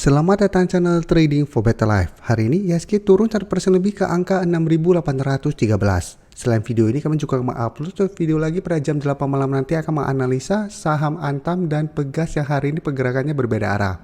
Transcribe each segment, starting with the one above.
Selamat datang channel Trading for Better Life. Hari ini IHSG turun 1% lebih ke angka 6.813. Selain video ini kami juga akan upload video lagi pada jam 8 malam nanti akan menganalisa saham Antam dan Pegas yang hari ini pergerakannya berbeda arah.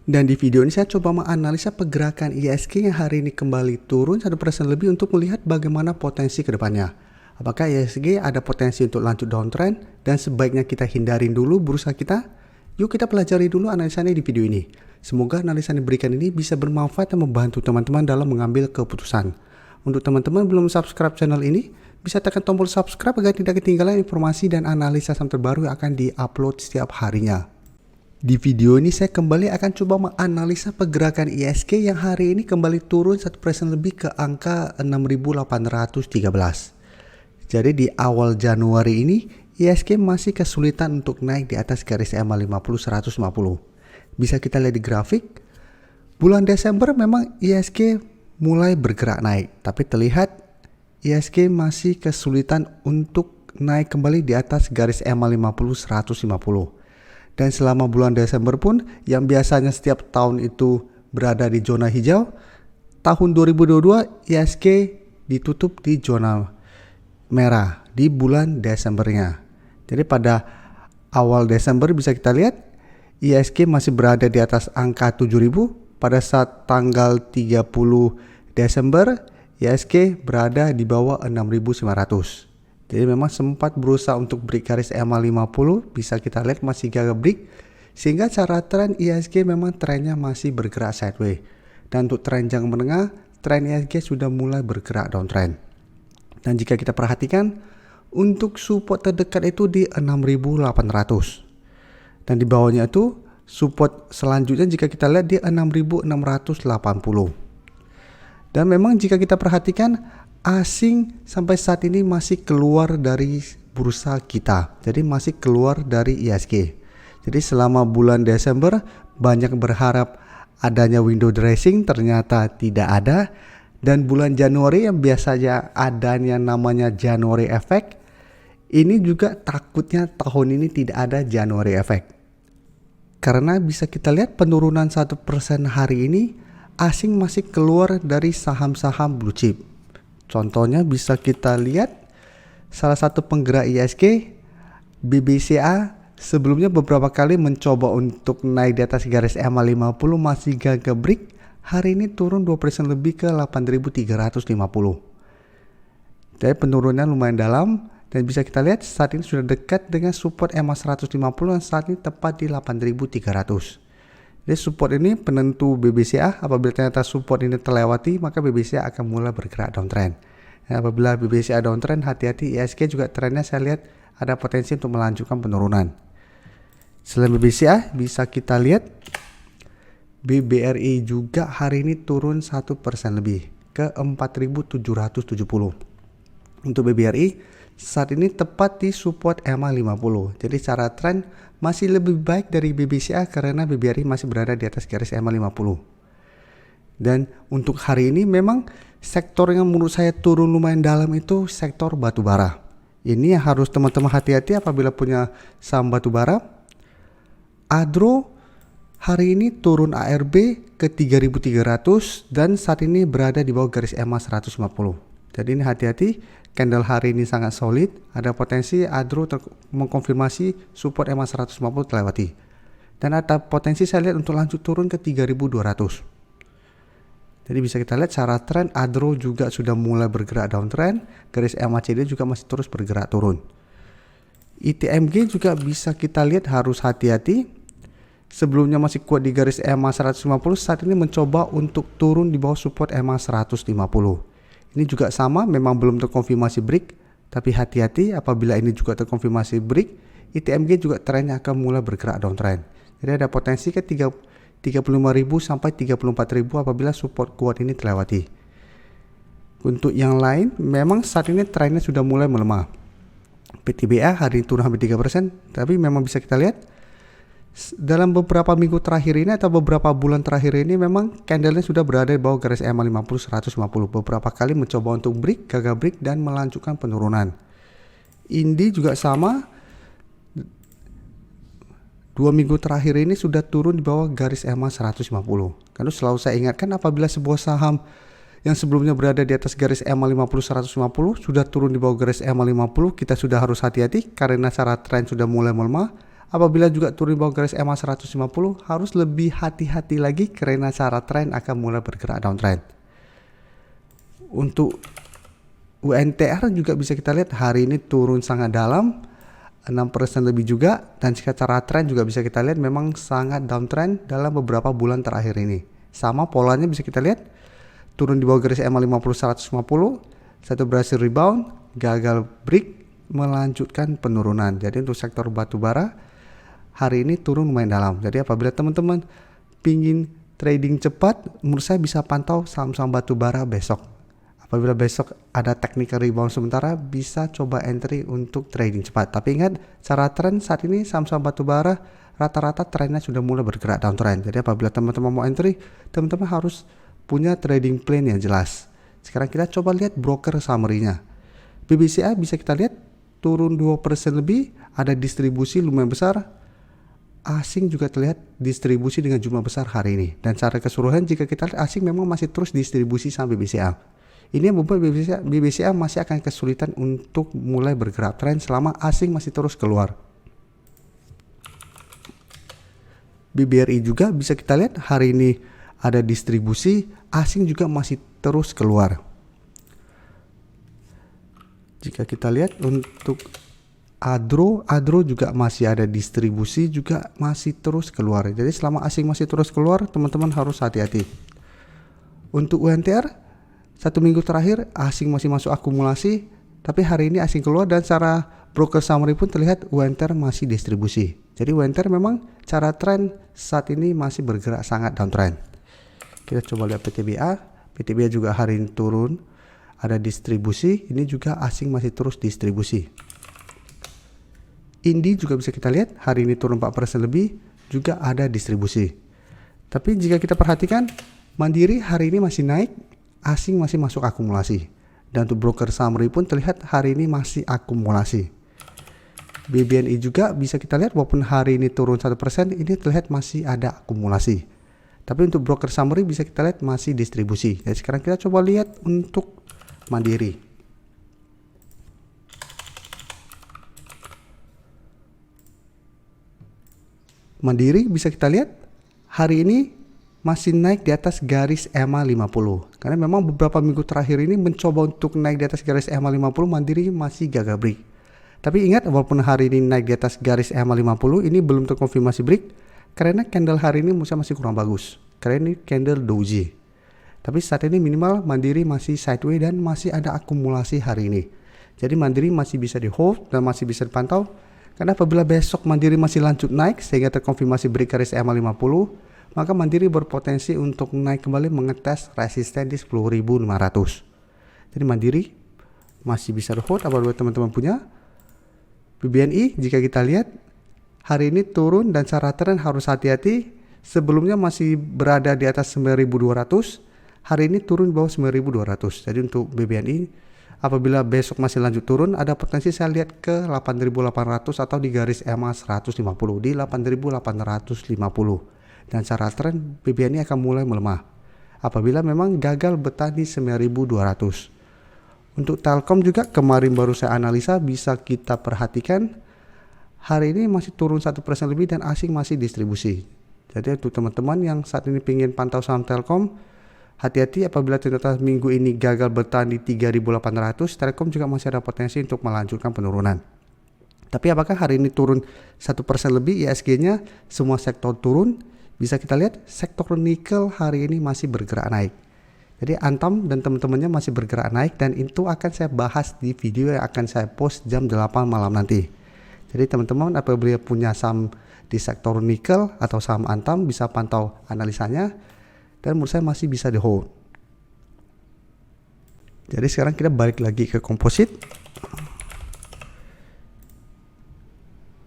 Dan di video ini saya coba menganalisa pergerakan IHSG yang hari ini kembali turun 1% lebih untuk melihat bagaimana potensi ke depannya. Apakah IHSG ada potensi untuk lanjut downtrend dan sebaiknya kita hindarin dulu bursa kita? Yuk kita pelajari dulu analisanya di video ini. Semoga analisa yang diberikan ini bisa bermanfaat dan membantu teman-teman dalam mengambil keputusan. Untuk teman-teman belum subscribe channel ini, bisa tekan tombol subscribe agar tidak ketinggalan informasi dan analisa saham terbaru yang akan di-upload setiap harinya. Di video ini saya kembali akan coba menganalisa pergerakan IHSG yang hari ini kembali turun 1% lebih ke angka 6.813. Jadi di awal Januari ini IHSG masih kesulitan untuk naik di atas garis EMA 50 150. Bisa kita lihat di grafik, bulan Desember memang IHSG mulai bergerak naik, tapi terlihat IHSG masih kesulitan untuk naik kembali di atas garis EMA 50 150. Dan selama bulan Desember pun yang biasanya setiap tahun itu berada di zona hijau, tahun 2022 IHSG ditutup di zona merah di bulan Desembernya. Jadi pada awal Desember bisa kita lihat IHSG masih berada di atas angka 7.000. Pada saat tanggal 30 Desember IHSG berada di bawah 6.900. Jadi memang sempat berusaha untuk break garis EMA 50, bisa kita lihat masih gagal break, sehingga cara tren IHSG memang trennya masih bergerak sideways. Dan untuk tren jangka menengah, tren IHSG sudah mulai bergerak downtrend. Dan jika kita perhatikan, untuk support terdekat itu di 6.800. Dan di bawahnya itu support selanjutnya jika kita lihat di 6.680. Dan memang jika kita perhatikan, asing sampai saat ini masih keluar dari bursa kita. Jadi masih keluar dari IHSG. Jadi selama bulan Desember banyak berharap adanya window dressing, ternyata tidak ada. Dan bulan Januari yang biasanya adanya namanya January effect, ini juga takutnya tahun ini tidak ada January effect. Karena bisa kita lihat penurunan 1% hari ini, asing masih keluar dari saham-saham blue chip. Contohnya bisa kita lihat salah satu penggerak IHSG, BBCA, sebelumnya beberapa kali mencoba untuk naik di atas garis EMA 50 masih gagal break. Hari ini turun 2% lebih ke 8.350. Jadi penurunan lumayan dalam. Dan bisa kita lihat saat ini sudah dekat dengan support EMA 150 yang saat ini tepat di 8.300. Jadi support ini penentu BBCA. Apabila ternyata support ini terlewati, maka BBCA akan mulai bergerak downtrend. Dan apabila BBCA downtrend, hati-hati IHSG juga trennya saya lihat ada potensi untuk melanjutkan penurunan. Selain BBCA, bisa kita lihat BBRI juga hari ini turun 1% lebih ke 4.770. Untuk BBRI saat ini tepat di support EMA 50. Jadi secara tren masih lebih baik dari BBCA karena BBRI masih berada di atas garis EMA 50. Dan untuk hari ini memang sektor yang menurut saya turun lumayan dalam itu sektor batubara. Ini yang harus teman-teman hati-hati apabila punya saham batubara. Adro hari ini turun ARB ke 3.300 dan saat ini berada di bawah garis EMA 150. Jadi ini hati-hati, candle hari ini sangat solid, ada potensi Adro mengkonfirmasi support EMA 150 terlewati. Dan ada potensi saya lihat untuk lanjut turun ke 3.200. Jadi bisa kita lihat secara tren Adro juga sudah mulai bergerak downtrend, garis EMA CD juga masih terus bergerak turun. ITMG juga bisa kita lihat harus hati-hati. Sebelumnya masih kuat di garis EMA 150, saat ini mencoba untuk turun di bawah support EMA 150. Ini juga sama, memang belum terkonfirmasi break, tapi hati-hati apabila ini juga terkonfirmasi break, ITMG juga trennya akan mulai bergerak downtrend. Jadi ada potensi ke 35.000 sampai 34.000 apabila support kuat ini terlewati. Untuk yang lain, memang saat ini trennya sudah mulai melemah. PTBA hari ini turun hampir 3%, tapi memang bisa kita lihat dalam beberapa minggu terakhir ini atau beberapa bulan terakhir ini memang candlenya sudah berada di bawah garis EMA 50 150. Beberapa kali mencoba untuk break, gagal break dan melanjutkan penurunan. Indi juga sama, minggu terakhir ini sudah turun di bawah garis EMA 150. Karena selalu saya ingatkan, apabila sebuah saham yang sebelumnya berada di atas garis EMA 50 150 sudah turun di bawah garis EMA 50, kita sudah harus hati-hati karena secara tren sudah mulai melemah. Apabila juga turun di bawah garis EMA 150, harus lebih hati-hati lagi karena secara tren akan mulai bergerak downtrend. Untuk UNTR juga bisa kita lihat hari ini turun sangat dalam, 6% lebih juga, dan secara tren juga bisa kita lihat memang sangat downtrend dalam beberapa bulan terakhir ini. Sama polanya bisa kita lihat, turun di bawah garis EMA 50 150, satu berhasil rebound, gagal break, melanjutkan penurunan. Jadi untuk sektor batubara hari ini turun lumayan dalam. Jadi apabila teman-teman pingin trading cepat, menurut saya bisa pantau saham-saham batubara besok. Apabila besok ada technical rebound sementara, bisa coba entry untuk trading cepat. Tapi ingat, secara tren saat ini saham-saham batubara rata-rata trennya sudah mulai bergerak downtrend. Jadi apabila teman-teman mau entry, teman-teman harus punya trading plan yang jelas. Sekarang kita coba lihat broker summary-nya. BBCA bisa kita lihat turun 2% lebih, ada distribusi lumayan besar. Asing juga terlihat distribusi dengan jumlah besar hari ini. Dan secara keseluruhan jika kita lihat asing memang masih terus distribusi sama BBCA. Ini yang membuat BBCA masih akan kesulitan untuk mulai bergerak tren selama asing masih terus keluar. BBRI juga bisa kita lihat hari ini ada distribusi, asing juga masih terus keluar. Jika kita lihat untuk Adro juga masih ada distribusi, juga masih terus keluar. Jadi selama asing masih terus keluar, teman-teman harus hati-hati. Untuk UNTR, 1 minggu terakhir asing masih masuk akumulasi, tapi hari ini asing keluar dan secara broker summary pun terlihat UNTR masih distribusi. Jadi UNTR memang cara tren saat ini masih bergerak sangat downtrend. Kita coba lihat PTBA juga hari ini turun, ada distribusi, ini juga asing masih terus distribusi. Indi juga bisa kita lihat hari ini turun 4% lebih, juga ada distribusi. Tapi jika kita perhatikan, Mandiri hari ini masih naik, asing masih masuk akumulasi. Dan untuk broker summary pun terlihat hari ini masih akumulasi. BBNI juga bisa kita lihat walaupun hari ini turun 1%, ini terlihat masih ada akumulasi. Tapi untuk broker summary bisa kita lihat masih distribusi. Jadi sekarang kita coba lihat untuk Mandiri. Mandiri bisa kita lihat hari ini masih naik di atas garis EMA 50. Karena memang beberapa minggu terakhir ini mencoba untuk naik di atas garis EMA 50, Mandiri masih gagal break. Tapi ingat, walaupun hari ini naik di atas garis EMA 50, ini belum terkonfirmasi break karena candle hari ini masih kurang bagus. Karena ini candle doji. Tapi saat ini minimal Mandiri masih sideways dan masih ada akumulasi hari ini. Jadi Mandiri masih bisa di hold dan masih bisa dipantau. Karena apabila besok Mandiri masih lanjut naik sehingga terkonfirmasi break garis EMA 50, maka Mandiri berpotensi untuk naik kembali mengetes resisten di 10.500. Jadi Mandiri masih bisa di hold apabila teman-teman punya. BBNI jika kita lihat hari ini turun dan secara tren harus hati-hati. Sebelumnya masih berada di atas 9.200, hari ini turun di bawah 9.200. Jadi untuk BBNI apabila besok masih lanjut turun, ada potensi saya lihat ke 8.800 atau di garis EMA 150 di 8.850. Dan secara tren BBNI akan mulai melemah apabila memang gagal bertahan di 9.200. Untuk Telkom juga kemarin baru saya analisa, bisa kita perhatikan hari ini masih turun 1% lebih dan asing masih distribusi. Jadi untuk teman-teman yang saat ini ingin pantau saham Telkom, hati-hati apabila ternyata minggu ini gagal bertahan di 3.800, Telkom juga masih ada potensi untuk melanjutkan penurunan. Tapi apakah hari ini turun 1% lebih ISG-nya, semua sektor turun? Bisa kita lihat sektor nikel hari ini masih bergerak naik. Jadi Antam dan teman-temannya masih bergerak naik dan itu akan saya bahas di video yang akan saya post jam 8 malam nanti. Jadi teman-teman apabila punya saham di sektor nikel atau saham Antam bisa pantau analisanya dan menurut saya masih bisa di hold. Jadi sekarang kita balik lagi ke komposit.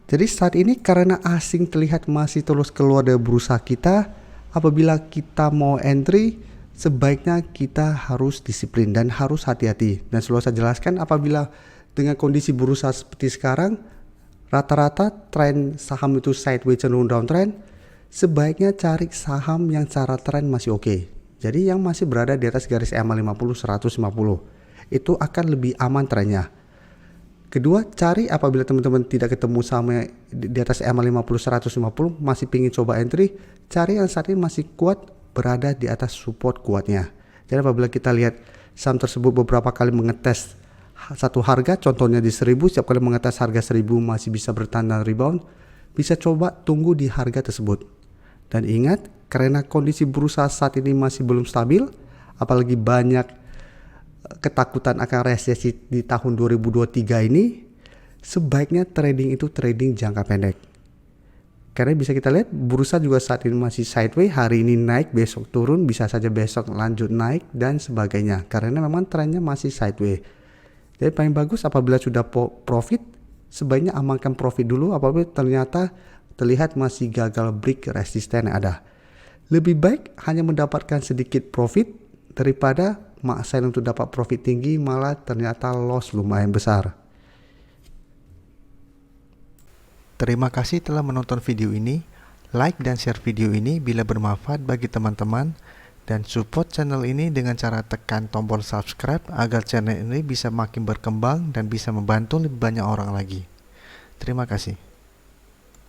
Jadi saat ini karena asing terlihat masih terus keluar dari bursa kita, apabila kita mau entry sebaiknya kita harus disiplin dan harus hati-hati. Dan selalu saya jelaskan apabila dengan kondisi bursa seperti sekarang, rata-rata tren saham itu sideways cenderung downtrend, sebaiknya cari saham yang cara tren masih oke. Jadi yang masih berada di atas garis EMA 50 150 itu akan lebih aman trennya. Kedua, cari apabila teman-teman tidak ketemu sama di atas EMA 50 150 masih pingin coba entry, cari yang saat ini masih kuat berada di atas support kuatnya. Jadi apabila kita lihat saham tersebut beberapa kali mengetes satu harga, contohnya di 1000, setiap kali mengetes harga 1000 masih bisa bertanda rebound, bisa coba tunggu di harga tersebut. Dan ingat, karena kondisi bursa saat ini masih belum stabil, apalagi banyak ketakutan akan resesi di tahun 2023 ini, sebaiknya trading itu trading jangka pendek. Karena bisa kita lihat bursa juga saat ini masih sideways, hari ini naik, besok turun, bisa saja besok lanjut naik dan sebagainya. Karena memang trennya masih sideways. Jadi paling bagus apabila sudah profit, sebaiknya amankan profit dulu apabila ternyata terlihat masih gagal break resisten yang ada. Lebih baik hanya mendapatkan sedikit profit daripada maksain untuk dapat profit tinggi malah ternyata loss lumayan besar. Terima kasih telah menonton video ini. Like dan share video ini bila bermanfaat bagi teman-teman, dan support channel ini dengan cara tekan tombol subscribe agar channel ini bisa makin berkembang dan bisa membantu lebih banyak orang lagi. Terima kasih.